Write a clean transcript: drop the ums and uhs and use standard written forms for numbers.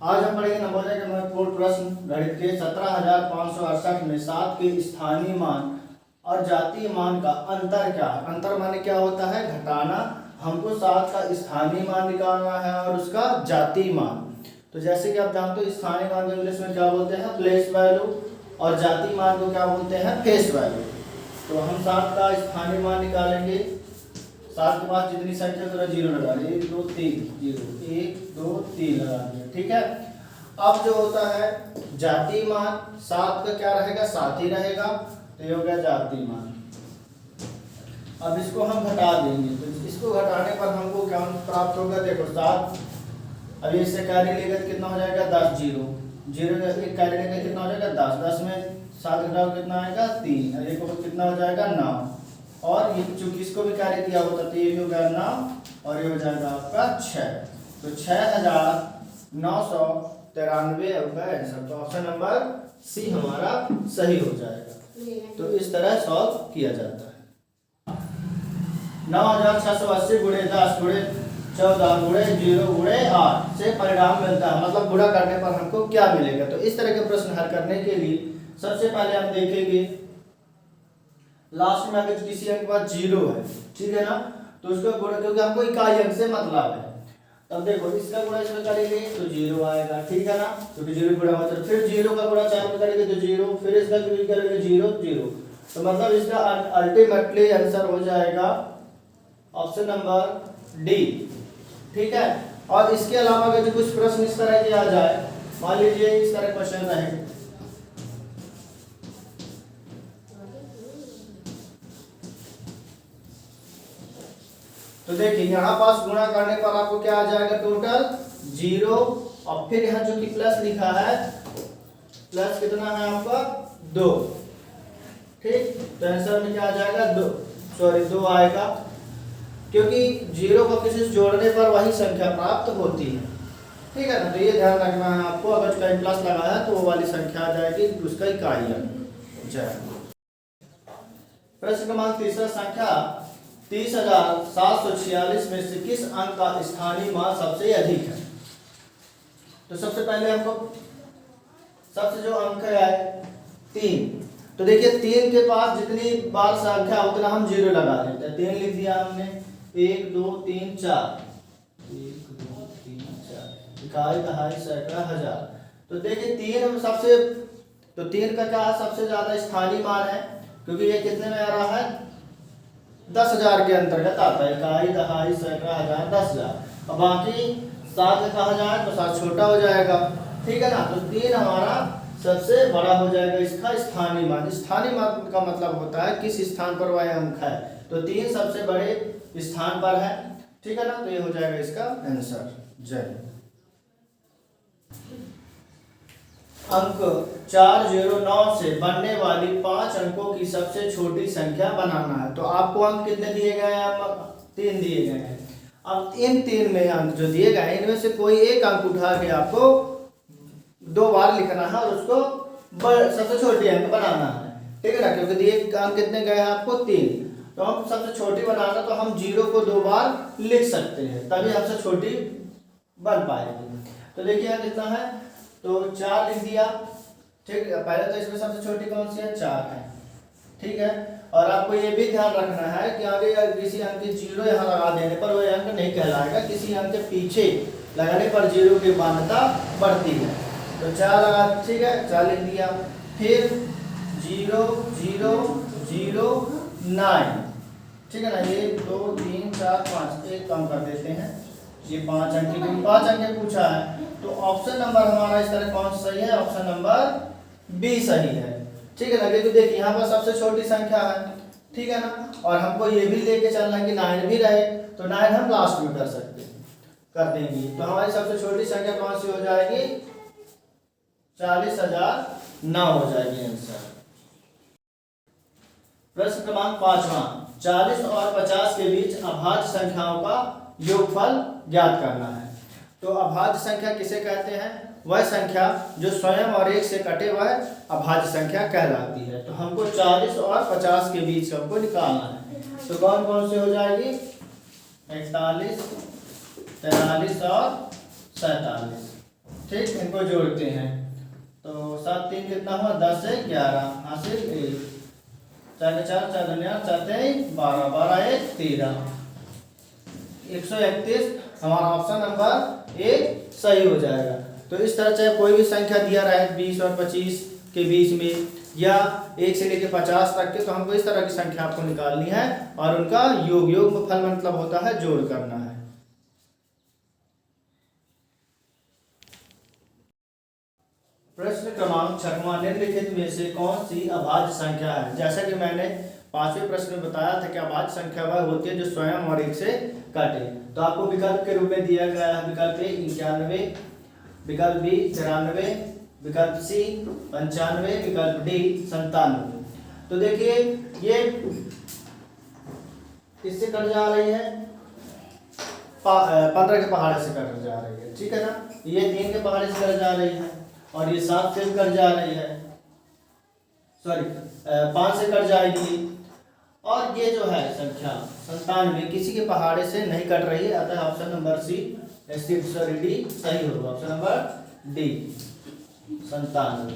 आज हम पढ़ेंगे नवोदय के महत्वपूर्ण प्रश्न गणित के 17,568 में 7 के स्थानीय मान और जातीय मान का अंतर क्या है। अंतर माने क्या होता है? घटाना। हमको 7 का स्थानीय मान निकालना है और उसका जातीय मान। तो जैसे कि आप जानते हो स्थानीय मान को इंग्लिश में क्या बोलते हैं? Place value. और जातीय मान को क्या बोलते हैं? Face value. तो हम 7 का स्थानीय मान निकालेंगे। 7 के पास जितनी संख्या तो 0 लगा दिए, 1 2 3 0 1 2 3 लगा दिया, ठीक है। अब जो होता है जातीय मान, 7 का क्या रहेगा? 7 ही रहेगा, तो ये हो गया जातीय मान। अब इसको हम घटा देंगे, तो इसको घटाने पर हमको क्या प्राप्त होगा? देखो 7, अब इससे कार्य लेगा तो कितना हो जाएगा? 10 0 0 एक कार्य लेगा कितना हो जाएगा? 10 10 में 7 घटाओ कितना आएगा? 3 और एक कितना हो जाएगा? 9। और ये चूंकि इसको भी कार्य किया होता तो ये भी हो गया 9 और ये हो जाएगा आपका 6। तो 6,993 होगा आंसर। तो ऑप्शन नंबर सी हमारा सही हो जाएगा। तो इस तरह सॉल्व किया जाता है। 9,680 गुणे 10 गुणे 14 गुणे 0 गुणे 8 से परिणाम मिलता है, मतलब गुणा करने पर हमको क्या मिलेगा। तो इस तरह के प्रश्न हल करने के लिए सबसे पहले हम देखेंगे लास्ट में अगर किसी अंक के बाद 0 है, ठीक है ना, तो उसका गुणा, क्योंकि हमको इकाई अंक से मतलब है। तब देखो इसका गुणा इसमें करेंगे तो 0 आएगा, ठीक है ना, क्योंकि 0 गुणा होता है। फिर 0 का गुणा 4 में करेंगे तो 0, फिर इसका गुणा करेंगे 0 0। तो मतलब इसका अल्टीमेटली आंसर हो जाएगा ऑप्शन नंबर डी, ठीक है। और इसके अलावा अगर कुछ प्रश्न इस तरह के आ जाए, मान लीजिए इस तरह क्वेश्चन रहे, तो देखिए यहाँ पास गुणा करने पर आपको क्या आ जाएगा? टोटल 0 और फिर यहाँ जो कि प्लस लिखा है, प्लस कितना है आपका? 2, ठीक। तो आंसर में क्या आ जाएगा? 2 आएगा, क्योंकि 0 को किसी से जोड़ने पर वही संख्या प्राप्त होती है, ठीक है ना। तो ये ध्यान रखना है आपको, अगर कहीं प्लस लगाया है तो वो वाली संख्या आ जाएगी, उसका इकाई अंक जाएगा। प्रश्न क्रमांक तीसरा, संख्या 30,746 में से किस अंक का स्थानीय मान सबसे अधिक है? तो सबसे पहले हमको सबसे जो अंक है 3, तो देखिए 3 के पास जितनी बार संख्या उतना हम 0 लगा देते हैं। 3 लिख दिया हमने, 1 2 3 4 1 2 3 4 इकाई दहाई सैकड़ा हजार। तो देखिए 3 हम सबसे, तो 3 का क्या सबसे ज्यादा स्थानीय मान है, क्योंकि ये कितने में आ रहा है? 10,000 के अंतर्गत आता है। इकाई दहाई सैकड़ा हजार 10,000। और बाकी 7 का कहा जाए तो 7 छोटा हो जाएगा, ठीक है ना। तो 3 हमारा सबसे बड़ा हो जाएगा इसका स्थानीय मान। स्थानीय मान का मतलब होता है किस स्थान पर वह अंक है, तो 3 सबसे बड़े स्थान पर है, ठीक है ना। तो ये हो जाएगा इसका आंसर। जय। अंक 409 से बनने वाली 5 अंकों की सबसे छोटी संख्या बनाना है। तो आपको अंक कितने दिए गए हैं? 3 दिए गए हैं। अब इन 3 में अंक जो दिए गए हैं, इनमें से कोई एक अंक उठा के आपको 2 बार लिखना है और उसको सबसे छोटी अंक बनाना है, ठीक है ना। क्योंकि दिए अंक कितने गए हैं आपको? 3। तो हम सबसे छोटी बनाना, तो हम 0 को 2 बार लिख सकते हैं, तभी हमसे छोटी बन पाएगी। तो देखिए यहाँ कितना है, तो 4 लिख दिया, ठीक है। पहले तो इसमें सबसे छोटी कौन सी है? 4 है, ठीक है। और आपको ये भी ध्यान रखना है कि आगे किसी अंक के 0 यहाँ लगा देने पर वह अंक नहीं कहलाएगा, किसी अंक के पीछे लगाने पर 0 की मान्यता बढ़ती है। तो 4 लगा, ठीक है, 4 लिख दिया। फिर 0 0 0 9, ठीक है ना। 1 2 3 4 5 एक कम कर देते हैं, ये 5 अंक की 5 अंक पूछा है। तो ऑप्शन नंबर हमारा इस तरह कौन सा सही है? ऑप्शन नंबर बी सही है, ठीक है ना। क्योंकि देखिए यहाँ पर सबसे छोटी संख्या है, ठीक है ना। और हमको ये भी लेके चलना है कि 9 भी रहे, तो 9 हम लास्ट में कर देंगे। तो हमारी सबसे छोटी संख्या कौन सी हो जाएगी? 40,009 हो जाएगी आंसर। प्रश्न क्रमांक 5वां, 40 और 50 के बीच अभाज्य संख्याओं का योगफल ज्ञात करना है। तो अभाज्य संख्या किसे कहते हैं? वह संख्या जो स्वयं और 1 से कटे वह अभाज्य संख्या कहलाती है। तो हमको 40 और 50 के बीच हमको निकालना है। तो कौन कौन से हो जाएगी? 41 43 और 47। ठीक, इनको जोड़ते हैं तो 7 3 कितना हुआ 10 है 11 हासिल 1 4 4 4 दुनिया 4 12 12 1 13 131 हमारा ऑप्शन नंबर ए सही हो जाएगा। तो इस तरह चाहे कोई भी संख्या दिया रहे 20 और 25 के बीच में या 1 से लेकर 50 तक के, तो हमको इस तरह की संख्या आपको निकालनी है और उनका योग फल मतलब होता है जोड़ करना है। प्रश्न क्रमांक 6 निम्नलिखित में से कौन सी अभाज्य संख्या है। जैसा कि मैंने 5वें प्रश्न में बताया था कि अभाज्य संख्या वह होती है जो स्वयं और 1 से कटे। तो आपको विकल्प के रूप में दिया गया है विकल्प ए 91, विकल्प बी 94, विकल्प सी 95, विकल्प डी 97। तो देखिए ये किससे कट जा रही है 15 के पहाड़े से कट जा रही है, ठीक है ना। ये 3 के पहाड़े से कट जा रही है और ये 7 से कट जा रही है, सॉरी 5 से कट जाएगी। और ये जो है संख्या 97 किसी के पहाड़े से नहीं कट रही है, अतः ऑप्शन नंबर सी डी सही होगा। Option number D 97।